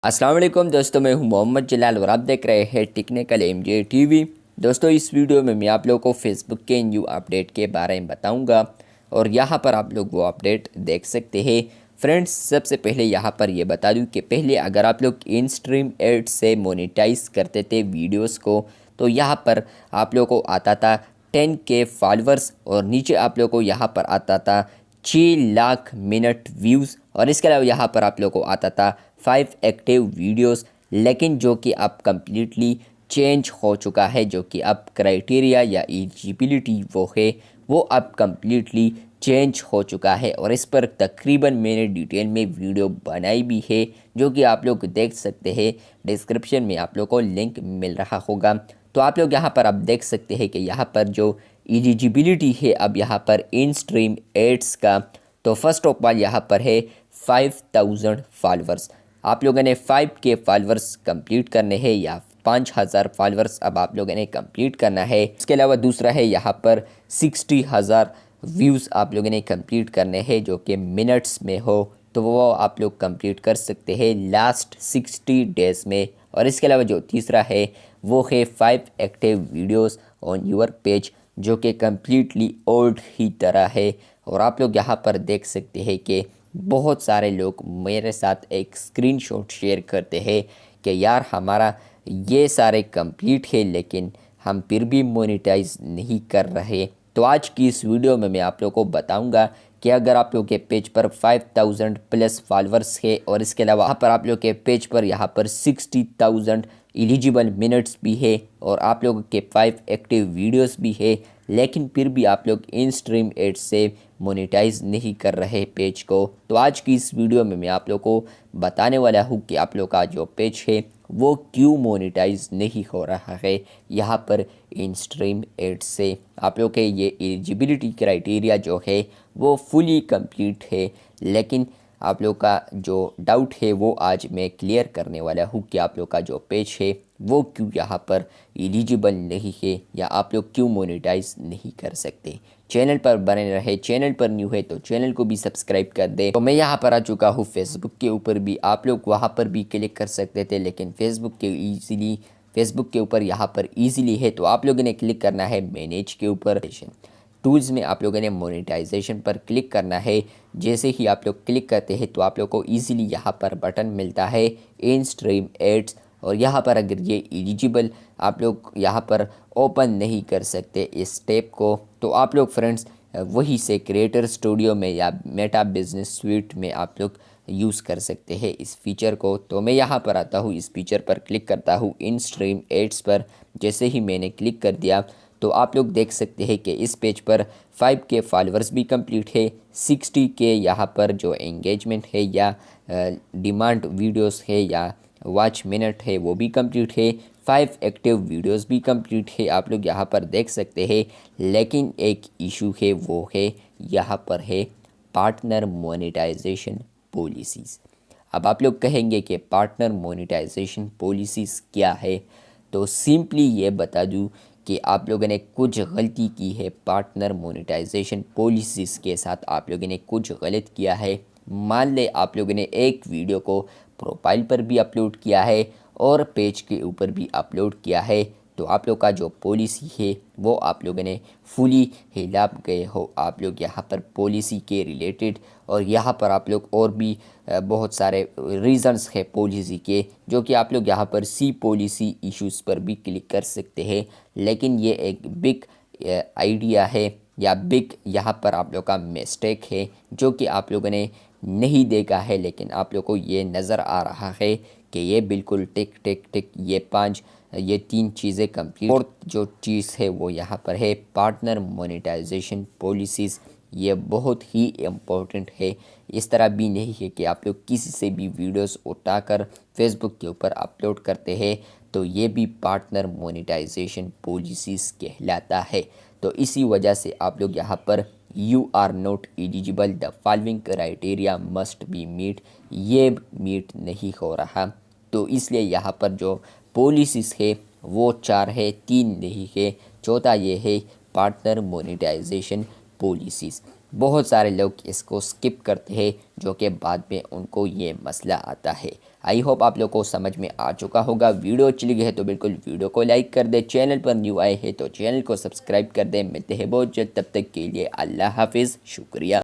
अस्सलाम वालेकुम दोस्तों, मैं हूं मोहम्मद जलाल और आप देख रहे हैं टेक्निकल एमजे टीवी। दोस्तों, इस वीडियो में मैं आप लोगों को फेसबुक के न्यू अपडेट के बारे में बताऊंगा और यहां पर आप लोग वो अपडेट देख सकते हैं। फ्रेंड्स, सबसे पहले यहां पर ये बता दूं कि पहले अगर आप लोग इन स्ट्रीम एड से मोनेटाइज करते थे वीडियोस को, तो यहाँ पर आप लोगों को आता था 10K फॉलोअर्स और नीचे आप लोगों को यहाँ पर आता था 6 लाख मिनट व्यूज़ और इसके अलावा यहाँ पर आप लोगों को आता था 5 एक्टिव वीडियोस। लेकिन जो कि अब कम्प्लीटली चेंज हो चुका है, जो कि अब क्राइटेरिया या एलिजिबिलिटी वो है वो अब कम्प्लीटली चेंज हो चुका है और इस पर तकरीबन मैंने डिटेल में वीडियो बनाई भी है, जो कि आप लोग देख सकते हैं। डिस्क्रिप्शन में आप लोग को लिंक मिल रहा होगा। तो आप लोग यहाँ पर अब देख सकते हैं कि यहाँ पर जो एलिजिबिलिटी है अब यहाँ पर इन स्ट्रीम एड्स का, तो फर्स्ट ऑफ ऑल यहाँ पर है 5000 फॉलोअर्स। आप लोगों ने 5K फॉलोअर्स कंप्लीट करने हैं या 5000 फॉलोअर्स अब आप लोगों ने कंप्लीट करना है। इसके अलावा दूसरा है यहाँ पर 60,000 व्यूज़ आप लोगों ने कंप्लीट करने हैं, जो कि मिनट्स में हो, तो वो आप लोग कंप्लीट कर सकते हैं लास्ट 60 डेज़ में। और इसके अलावा जो तीसरा है वो है 5 active videos on your page, जो कि कम्प्लीटली ओल्ड ही तरह है। और आप लोग यहाँ पर देख सकते हैं कि बहुत सारे लोग मेरे साथ एक स्क्रीनशॉट शेयर करते हैं कि यार हमारा ये सारे कंप्लीट है लेकिन हम फिर भी मोनेटाइज नहीं कर रहे। तो आज की इस वीडियो में मैं आप लोगों को बताऊंगा कि अगर आप लोग के पेज पर 5000 प्लस फॉलोअर्स है और इसके अलावा यहाँ पर आप लोग के पेज पर यहाँ पर 60,000 एलिजिबल मिनट्स भी है और आप लोगों के 5 एक्टिव वीडियोस भी है, लेकिन फिर भी आप लोग इन स्ट्रीम एड्स से मोनेटाइज नहीं कर रहे पेज को, तो आज की इस वीडियो में मैं आप लोग को बताने वाला हूँ कि आप लोग का जो पेज है वो क्यों मोनेटाइज नहीं हो रहा है यहाँ पर इन स्ट्रीम एड्स से। आप लोग के ये एलिजिबिलिटी क्राइटेरिया जो है वो फुली कंप्लीट है, लेकिन आप लोग का जो डाउट है वो आज मैं क्लियर करने वाला हूँ कि आप लोग का जो पेज है वो क्यों यहाँ पर एलिजिबल नहीं है या आप लोग क्यों मोनेटाइज नहीं कर सकते। चैनल पर बने रहे, चैनल पर न्यू है तो चैनल को भी सब्सक्राइब कर दे। तो मैं यहाँ पर आ चुका हूँ फेसबुक के ऊपर भी, आप लोग वहाँ पर भी क्लिक कर सकते थे लेकिन फेसबुक के ऊपर यहाँ पर ईजिली है, तो आप लोगों ने क्लिक करना है मैनेज के ऊपर। टूल्स में आप लोगों ने मोनेटाइजेशन पर क्लिक करना है। जैसे ही आप लोग क्लिक करते हैं तो आप लोग को ईजिली यहाँ पर बटन मिलता है इन स्ट्रीम एड्स और यहाँ पर अगर ये एलिजिबल आप लोग यहाँ पर ओपन नहीं कर सकते इस स्टेप को, तो आप लोग फ्रेंड्स वही से क्रिएटर स्टूडियो में या मेटा बिजनेस स्वीट में आप लोग यूज़ कर सकते हैं इस फीचर को। तो मैं यहाँ पर आता हूँ, इस फीचर पर क्लिक करता हूँ इन स्ट्रीम एड्स पर। जैसे ही मैंने क्लिक कर दिया तो आप लोग देख सकते हैं कि इस पेज पर 5K फॉलोअर्स भी कंप्लीट है, 60K यहाँ पर जो एंगेजमेंट है या डिमांड वीडियोस है या वॉच मिनट है वो भी कंप्लीट है, 5 एक्टिव वीडियोस भी कंप्लीट है, आप लोग यहाँ पर देख सकते हैं। लेकिन एक इशू है, वो है यहाँ पर है पार्टनर मोनेटाइजेशन पॉलिसीज़। अब आप लोग कहेंगे कि पार्टनर मोनेटाइजेशन पॉलिसीज़ क्या है, तो सिंपली ये बता दूँ कि आप लोगों ने कुछ गलती की है पार्टनर मोनेटाइजेशन पॉलिसीज़ के साथ। आप लोगों ने कुछ गलत किया है। मान ले आप लोगों ने एक वीडियो को प्रोफाइल पर भी अपलोड किया है और पेज के ऊपर भी अपलोड किया है, तो आप लोग का जो पॉलिसी है वो आप लोगों ने फुली हिला गए हो आप लोग यहाँ पर पॉलिसी के रिलेटेड। और यहाँ पर आप लोग और भी बहुत सारे रीज़न्स है पॉलिसी के, जो कि आप लोग यहाँ पर सी पॉलिसी इश्यूज़ पर भी क्लिक कर सकते हैं। लेकिन ये एक बिग आइडिया है या बिग यहाँ पर आप लोग का मिस्टेक है, जो कि आप लोगों ने नहीं देखा है, लेकिन आप लोग को ये नज़र आ रहा है कि ये बिल्कुल टिक टिक टिक ये तीन चीज़ें कंप्लीट। और जो चीज़ है वो यहाँ पर है पार्टनर मोनेटाइजेशन पॉलिसीज़। ये बहुत ही इम्पोर्टेंट है। इस तरह भी नहीं है कि आप लोग किसी से भी वीडियोस उठाकर फेसबुक के ऊपर अपलोड करते हैं, तो ये भी पार्टनर मोनेटाइजेशन पॉलिसीज़ कहलाता है। तो इसी वजह से आप लोग यहाँ पर you are not eligible, the following criteria must be meet, ये मीट नहीं हो रहा। तो इसलिए यहाँ पर जो पॉलिसीज़ है वो 4 है, 3 नहीं है। चौथा ये है पार्टनर मोनेटाइजेशन पॉलिसीज़। बहुत सारे लोग इसको स्किप करते हैं, जो कि बाद में उनको ये मसला आता है। आई होप आप लोग को समझ में आ चुका होगा। वीडियो अच्छी लगी है तो बिल्कुल वीडियो को लाइक कर दे, चैनल पर न्यू आए हैं तो चैनल को सब्सक्राइब कर दे। मिलते हैं बहुत जल्द, तब तक के लिए अल्लाह हाफिज़, शुक्रिया।